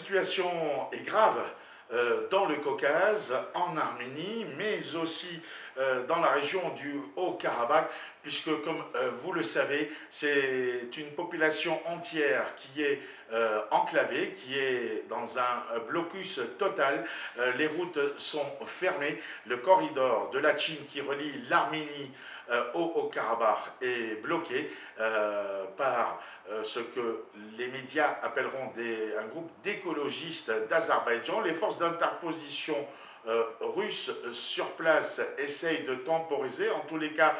situation est grave dans le Caucase, en Arménie, mais aussi dans la région du Haut-Karabagh, puisque, comme vous le savez, c'est une population entière qui est enclavée, qui est dans un blocus total. Les routes sont fermées. Le corridor de la Chine qui relie l'Arménie au Haut-Karabagh est bloqué par ce que les médias appelleront un groupe d'écologistes d'Azerbaïdjan. Les forces d'interposition russes sur place essayent de temporiser. En tous les cas,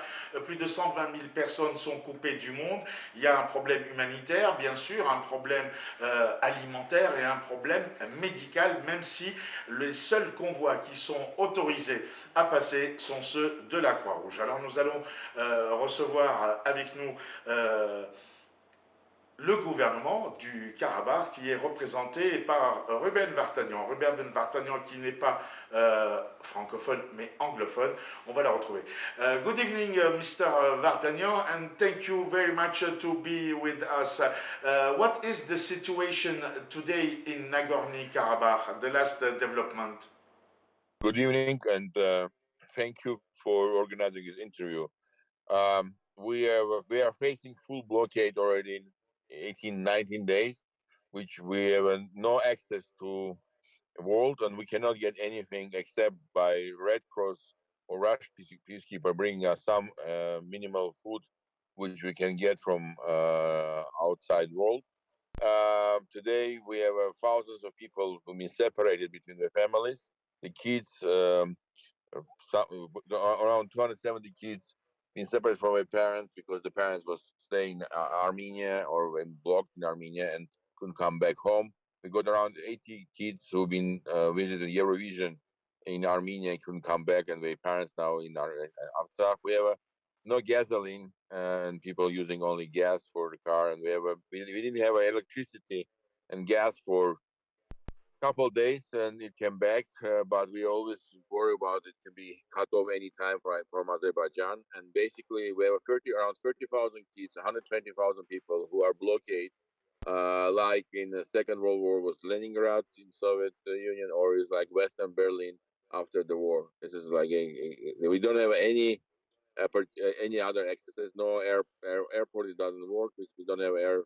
plus de 120 000 personnes sont coupées du monde. Il y a un problème humanitaire, bien sûr, un problème alimentaire et un problème médical, même si les seuls convois qui sont autorisés à passer sont ceux de la Croix-Rouge. Alors nous allons recevoir avec nous le gouvernement du Karabakh qui est représenté par RUBEN Vardanyan. RUBEN Vardanyan qui n'est pas francophone mais anglophone. On va la retrouver. Good evening, Mr. Vardanyan, and thank you very much to be with us. What is the situation today in Nagorno-Karabakh, the last development? Good evening, and thank you for organizing this interview. We are facing full blockade already in 18-19 days, which we have no access to the world, and we cannot get anything except by Red Cross or Russian peacekeeper bringing us some minimal food, which we can get from outside world. Today we have thousands of people who've been separated between their families. The kids, around 270 kids, been separated from their parents because the parents was staying in Armenia or been blocked in Armenia and couldn't come back home. We got around 80 kids who've been visiting Eurovision in Armenia, couldn't come back, and their parents now in Artsakh. We have no gasoline and people using only gas for the car, and we didn't have electricity and gas for couple of days, and it came back, but we always worry about it to be cut off any time from Azerbaijan. And basically we have around 30,000 kids, 120,000 people who are blockaded, like in the Second World War was Leningrad in Soviet Union, or is like Western Berlin after the war. This is like we don't have any other accesses. No airport, it doesn't work. We don't have air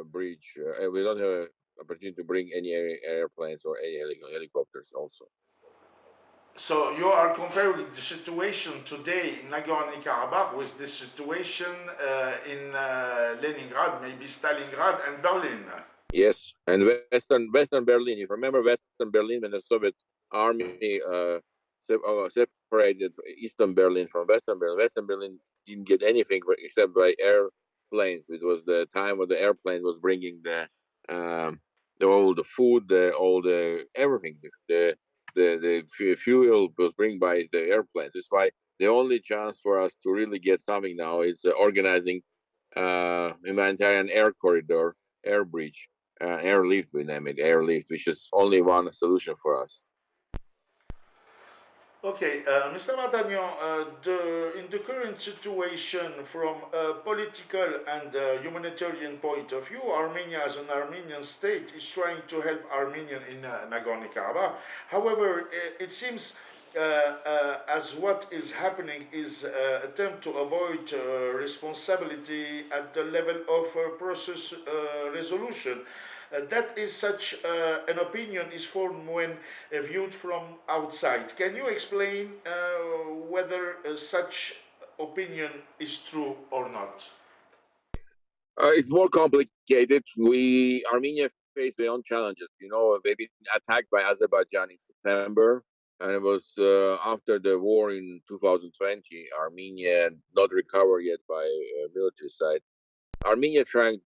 bridge. We don't have opportunity to bring any airplanes or any helicopters also. So you are comparing the situation today in Nagorno-Karabakh with the situation in Leningrad, maybe Stalingrad and Berlin. Yes, and Western Berlin. You remember Western Berlin when the Soviet army separated Eastern Berlin from Western Berlin. Western Berlin didn't get anything except by airplanes. It was the time when the airplane was bringing all the food, all the everything. The fuel was bring by the airplanes. That's why the only chance for us to really get something now is organizing humanitarian air corridor, air bridge, airlift, we name it, airlift, which is only one solution for us. Okay, Mr. Vardanyan, in the current situation from a political and humanitarian point of view, Armenia as an Armenian state is trying to help Armenians in Nagorno-Karabakh. However, it seems as what is happening is attempt to avoid responsibility at the level of process resolution. That is such an opinion is formed when viewed from outside. Can you explain whether such opinion is true or not? It's more complicated. Armenia face their own challenges. You know, they've been attacked by Azerbaijan in September, and it was after the war in 2020. Armenia not recovered yet by military side. Armenia tried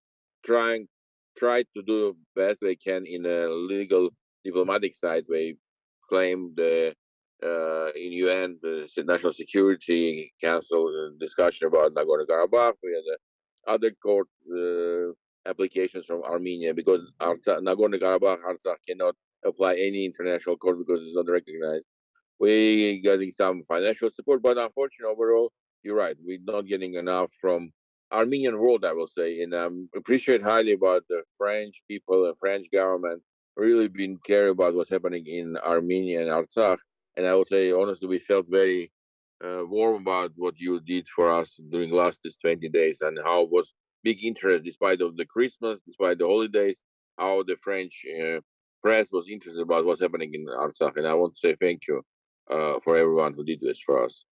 to do the best they can in a legal diplomatic side. They claimed in UN, the National Security Council discussion about Nagorno-Karabakh. We had other court applications from Armenia because Nagorno-Karabakh, Artsakh cannot apply any international court because it's not recognized. We're getting some financial support, but unfortunately, overall, you're right. We're not getting enough from Armenian world, I will say, and appreciate highly about the French people, the French government, really been care about what's happening in Armenia and Artsakh. And I would say, honestly, we felt very warm about what you did for us during last these 20 days and how was big interest despite of the Christmas, despite the holidays, how the French press was interested about what's happening in Artsakh. And I want to say thank you for everyone who did this for us.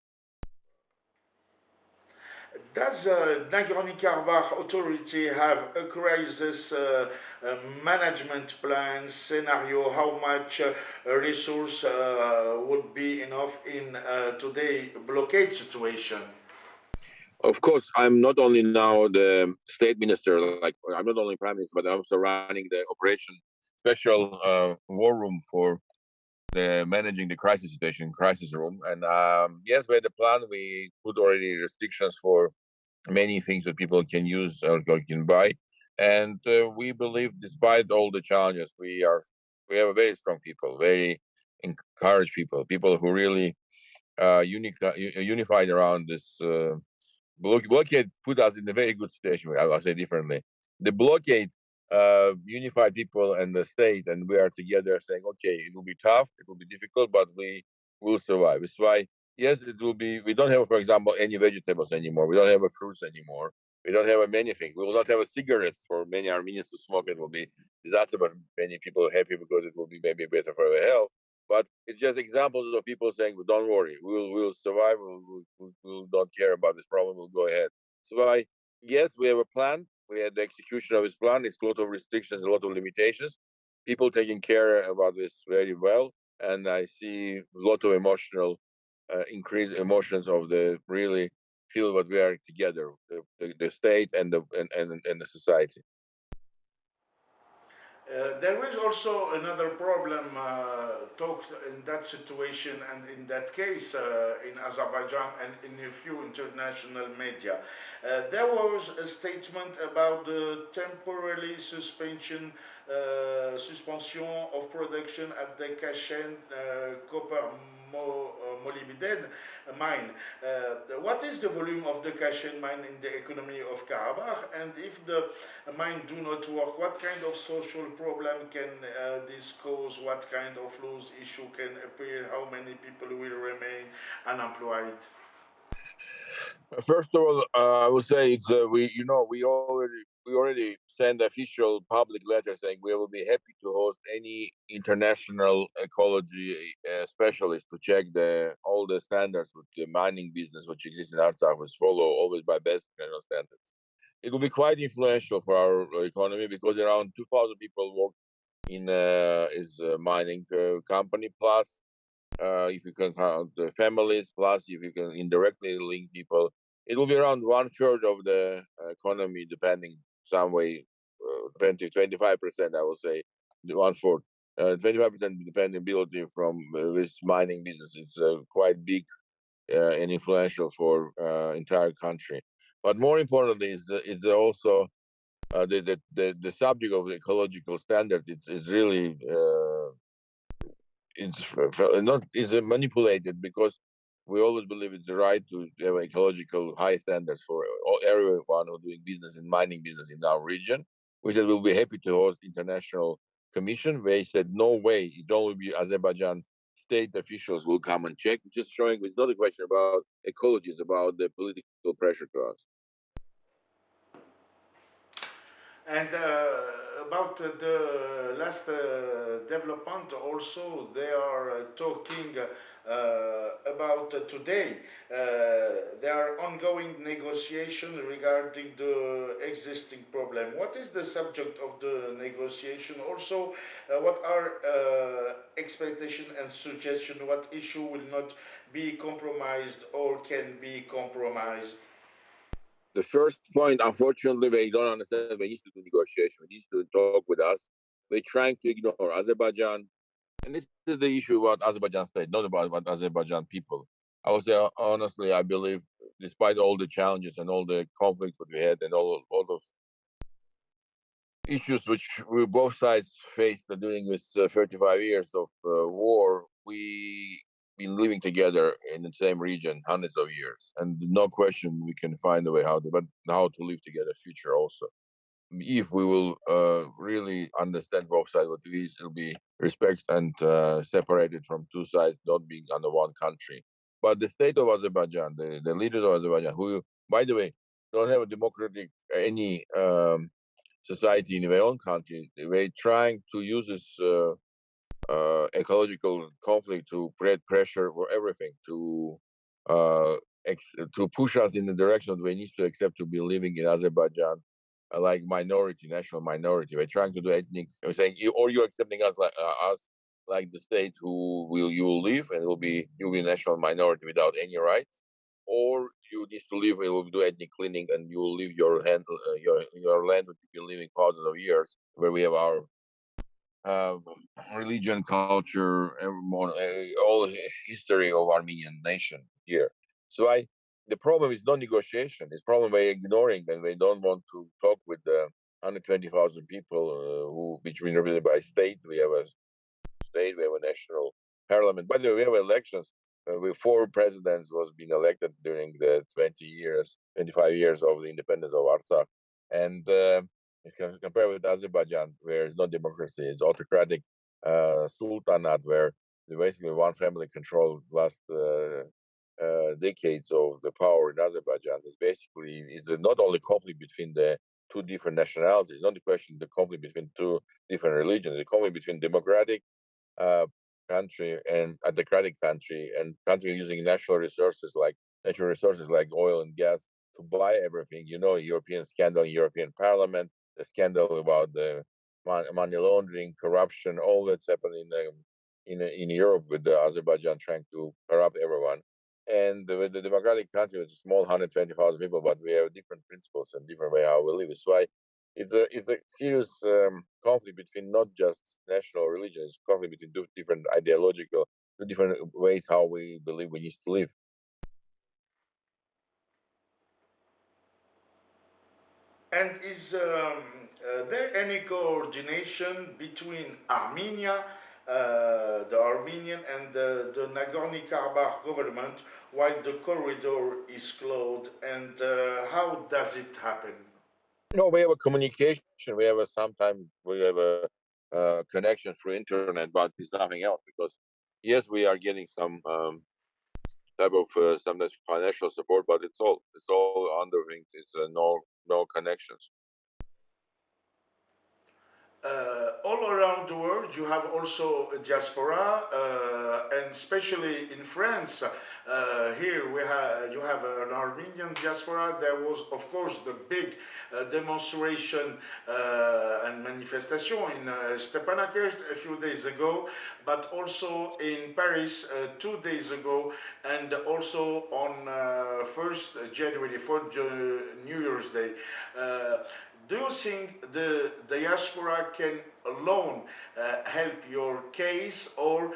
Does Nagorno-Karabakh authority have a crisis management plan scenario? How much resource would be enough in today blockade situation? Of course, I'm not only now the state minister, like I'm not only prime minister, but I'm also running the operation special war room for the managing the crisis situation, crisis room. And yes, we had a plan. We put already restrictions for many things that people can use or can buy. And we believe, despite all the challenges, we have a very strong people, very encouraged people, people who really unified around this. Blockade put us in a very good situation. I'll say differently. The blockade unified people and the state, and we are together saying, okay, it will be tough, it will be difficult, but we will survive. It's why, yes, it will be. We don't have, for example, any vegetables anymore. We don't have fruits anymore. We don't have many things. We will not have cigarettes for many Armenians to smoke. It will be disaster, but many people are happy because it will be maybe better for their health. But it's just examples of people saying, well, "Don't worry, we'll survive. We'll don't care about this problem. We'll go ahead." So yes, we have a plan. We had the execution of this plan. It's a lot of restrictions, a lot of limitations. People taking care about this very well, and I see a lot of increased emotions of the really feel what we are together, the state and the society. There is also another problem talked in that situation and in that case in Azerbaijan and in a few international media. There was a statement about the temporary suspension of production at the Kashen copper molybdenum mine. What is the volume of the Kashen mine in the economy of Karabakh? And if the mine do not work, what kind of social problem can this cause? What kind of loss issue can appear? How many people will remain unemployed? First of all, I would say it's we already sent official public letter saying we will be happy to host any international ecology specialist to check all the standards with the mining business which exists in Artsakh, which follow always by best international standards. It will be quite influential for our economy because around 2,000 people work in is a mining company. Plus, if you can count the families, plus if you can indirectly link people, it will be around one third of the economy, depending some way, 25%, I will say, one fourth. 25% dependability from this mining business. It's quite big and influential for entire country. But more importantly, it's also the subject of the ecological standard. It's really not is manipulated because we always believe it's the right to have ecological high standards for everyone who doing business in mining business in our region. We said we'll be happy to host international commission. They said no way, it only be Azerbaijan state officials will come and check. Just showing it's not a question about ecology, it's about the political pressure to us. And about the last development, also they are talking about today. There are ongoing negotiations regarding the existing problem. What is the subject of the negotiation? Also, what are expectation and suggestion? What issue will not be compromised or can be compromised? The first point, unfortunately, they don't understand. They need to do negotiation. They need to talk with us. They're trying to ignore Azerbaijan. And this is the issue about Azerbaijan state, not about Azerbaijan people. I would say, honestly, I believe, despite all the challenges and all the conflicts that we had and all those issues which we both sides faced during this 35 years of war, we been living together in the same region hundreds of years, and no question we can find a way how to live together future also. if we will really understand both sides, what it is, will be respect and separated from two sides, not being under one country. But the state of Azerbaijan, the leaders of Azerbaijan, who, by the way, don't have a democratic any society in their own country, they're trying to use this ecological conflict to create pressure for everything, uh, to push us in the direction that we need to accept to be living in Azerbaijan like minority, national minority. We're trying to do ethnic. We're saying, or you're accepting us like the state who will you will live and you'll be national minority without any rights, or you need to live and will do ethnic cleaning and you will leave your land which you've been living thousands of years, where we have our uh, religion, culture, all history of Armenian nation here. So the problem is not negotiation. It's problem by ignoring, and they don't want to talk with the 120,000 people which we represented by state. We have a state, we have a national parliament. By the way, we have elections. With four presidents was being elected during the 20 years, 25 years of the independence of Artsakh. And compare with Azerbaijan, where it's not democracy, it's autocratic sultanate, where basically one family controlled last decades of the power in Azerbaijan. It's not only conflict between the two different nationalities, not the question the conflict between two different religions, the conflict between democratic uh, country and autocratic country, and country using natural resources like oil and gas to buy everything. You know, European scandal, European Parliament, the scandal about the money laundering, corruption, all that's happening in Europe with the Azerbaijan trying to corrupt everyone. And with the democratic country, it's a small 120,000 people, but we have different principles and different way how we live. It's why it's a serious conflict between not just national religions, conflict between two different ways how we believe we need to live. And is there any coordination between Armenia, the Armenian and the Nagorno-Karabakh government while the corridor is closed? And how does it happen? No, we have a communication. We have a sometimes we have a connection through internet, but it's nothing else because yes, we are getting some type of sometimes financial support, but it's all under things. It's no connections. All around the world, you have also a diaspora, and especially in France. Here you have an Armenian diaspora. There was, of course, the big demonstration and manifestation in Stepanakert a few days ago, but also in Paris 2 days ago, and also on 1st January for New Year's Day. Do you think the diaspora can alone help your case, or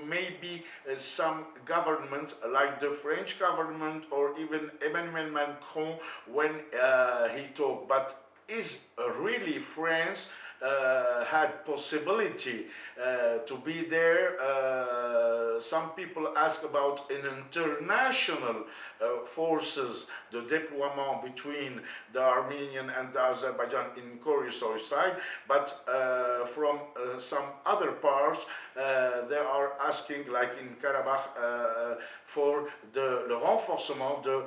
maybe some government like the French government or even Emmanuel Macron when he talked? But is really France had possibility to be there? Some people ask about an international forces, the deployment between the Armenian and the Azerbaijan in Korysoy side, but from some other parts, they are asking, like in Karabakh, for the renforcement, the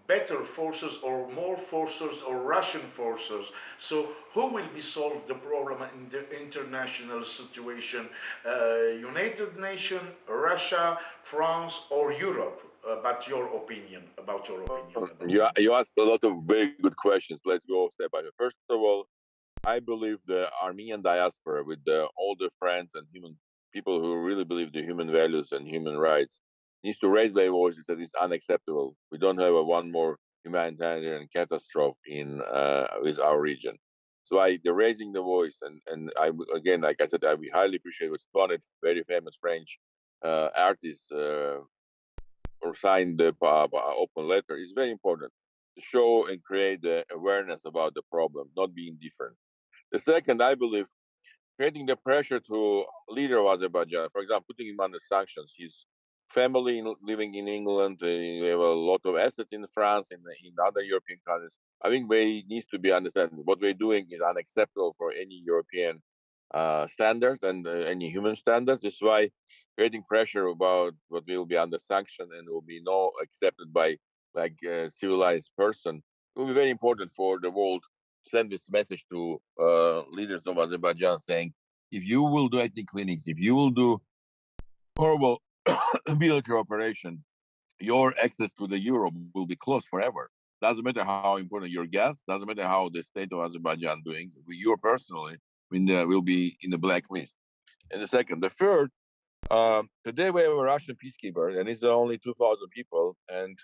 better forces or more forces or Russian forces. So who will be solved the problem in the international situation? United Nations, Russia, France, or Europe? About your opinion, about your opinion. You asked a lot of very good questions. Let's go step by step. First of all, I believe the Armenian diaspora, with all the friends and human people who really believe the human values and human rights, needs to raise their voices that it's unacceptable. We don't have one more humanitarian catastrophe in with our region. So they're raising the voice, and again, like I said, I highly appreciate what Sponet, very famous French artist, or signed the open letter. Is very important to show and create the awareness about the problem, not being different. The second, I believe, creating the pressure to leader of Azerbaijan, for example, putting him under sanctions. He's family living in England. They have a lot of assets in France and in other European countries. I think we needs to be understand what we're doing is unacceptable for any European standards and any human standards. That's why creating pressure about what will be under sanction and will be no accepted by like a civilized person will be very important for the world. Send this message to leaders of Azerbaijan saying, if you will do ethnic clinics, if you will do horrible military operation, your access to the Europe will be closed forever. Doesn't matter how important your gas, doesn't matter how the state of Azerbaijan doing. You personally will be in the blacklist. And the second, the third, today we have a Russian peacekeeper, and it's only 2,000 people. And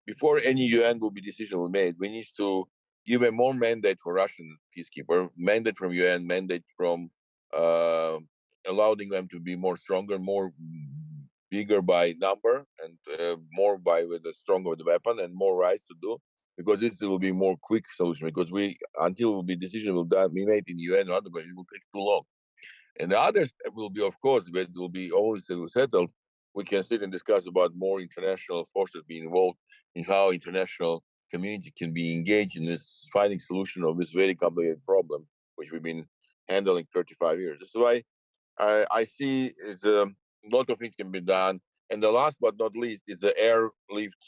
before any UN will be decision will made, we need to give a more mandate for Russian peacekeeper, mandate from UN, mandate from uh, allowing them to be more stronger, more bigger by number, and more by with the stronger with the weapon and more rights to do. Because this will be more quick solution. Because we until the decision will be made in UN, otherwise it will take too long. And the other step will be, of course, when it will be all settled, we can sit and discuss about more international forces being involved in how international community can be engaged in this finding solution of this very complicated problem, which we've been handling 35 years. That's why I see it's a lot of things can be done. And the last but not least, it's the airlift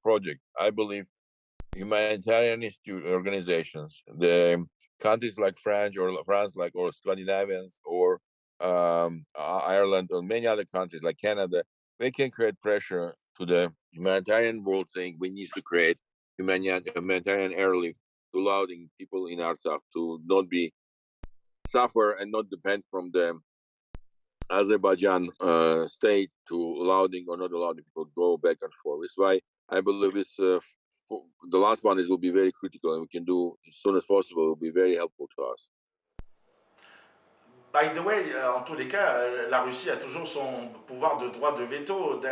project. I believe humanitarian organizations, the countries like France, like or Scandinavians or Ireland or many other countries like Canada, they can create pressure to the humanitarian world, saying we need to create humanitarian airlift, to allowing people in Artsakh to not be suffer and not depend from the Azerbaijan state to allowing or not allowing people to go back and forth. That's why I believe this the last one is will be very critical, and we can do as soon as possible. Will be very helpful to us. By the way, en tous les cas, la Russie a toujours son pouvoir de droit de veto.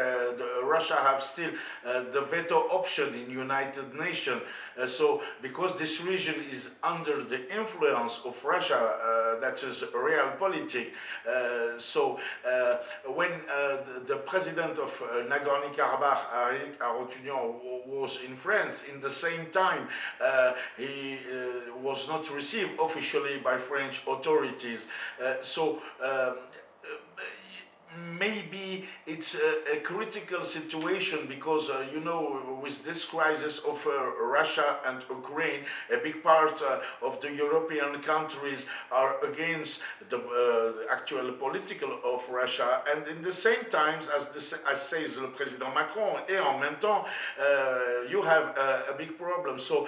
Russia have still the veto option in United Nations. So, because this region is under the influence of Russia, that is realpolitik. When the president of Nagorno-Karabagh, Arutunian, was in France, in the same time, he was not received officially by French authorities. Maybe it's a critical situation because with this crisis of Russia and Ukraine, a big part of the European countries are against the actual political of Russia, and in the same times, as says le président Macron, et en même temps, you have a big problem. So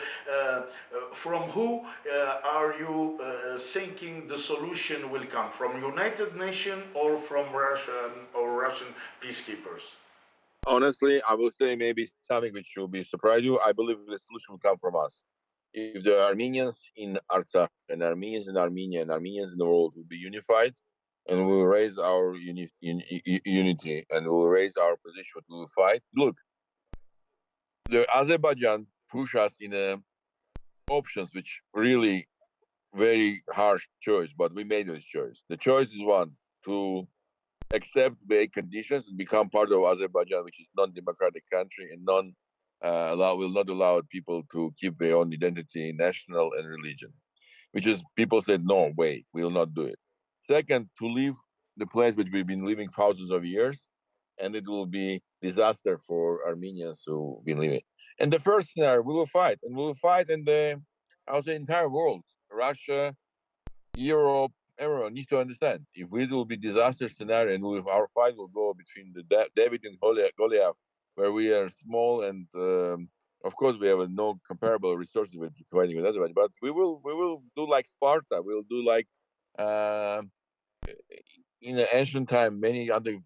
from who are you thinking the solution will come? From United Nations or from Russian peacekeepers? Honestly, I will say maybe something which will be surprise you. I believe the solution will come from us. If the Armenians in Artsakh and Armenians in Armenia and Armenians in the world will be unified, and we'll raise our unity and we'll raise our position to fight. Look, the Azerbaijan push us in options which really very harsh choice, but we made this choice. The choice is one, to accept the conditions and become part of Azerbaijan, which is non-democratic country and will not allow people to keep their own identity, national and religion. Which is people said no way, we will not do it. Second, to leave the place which we've been living thousands of years, and it will be disaster for Armenians who been living. And the first scenario, we will fight in the, I would say, entire world, Russia, Europe, everyone needs to understand. If it will be disaster scenario, and our fight will go between the David and Goliath, where we are small and of course we have no comparable resources with fighting with Azerbaijan, but we will do like Sparta. We'll do like uh, in the ancient time many other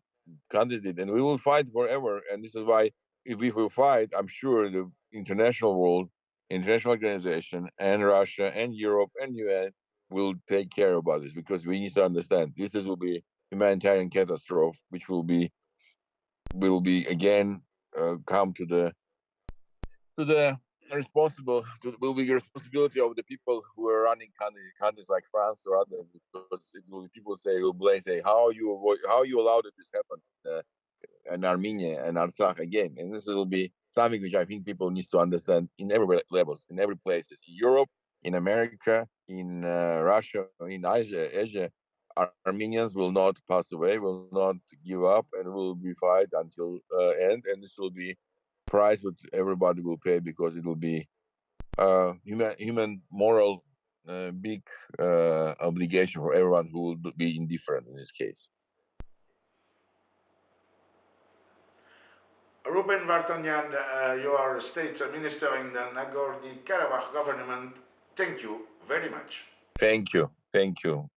countries did, and we will fight forever. And this is why if we will fight, I'm sure the international world, international organization, and Russia, and Europe, and UN will take care about this, because we need to understand this will be humanitarian catastrophe, which will be again come to the responsible will be the responsibility of the people who are running countries like France or others, because it will people say will blame, say how you allowed it this happen. and Armenia and Artsakh again. And this will be something which I think people need to understand in every levels, in every places, in Europe, in America, in Russia, in Asia. Armenians will not pass away, will not give up, and will be fight until end. And this will be price which everybody will pay, because it will be human moral big obligation for everyone who will be indifferent in this case. Ruben Vardanyan, you are State Minister in the Nagorno-Karabakh government. Thank you very much. Thank you. Thank you.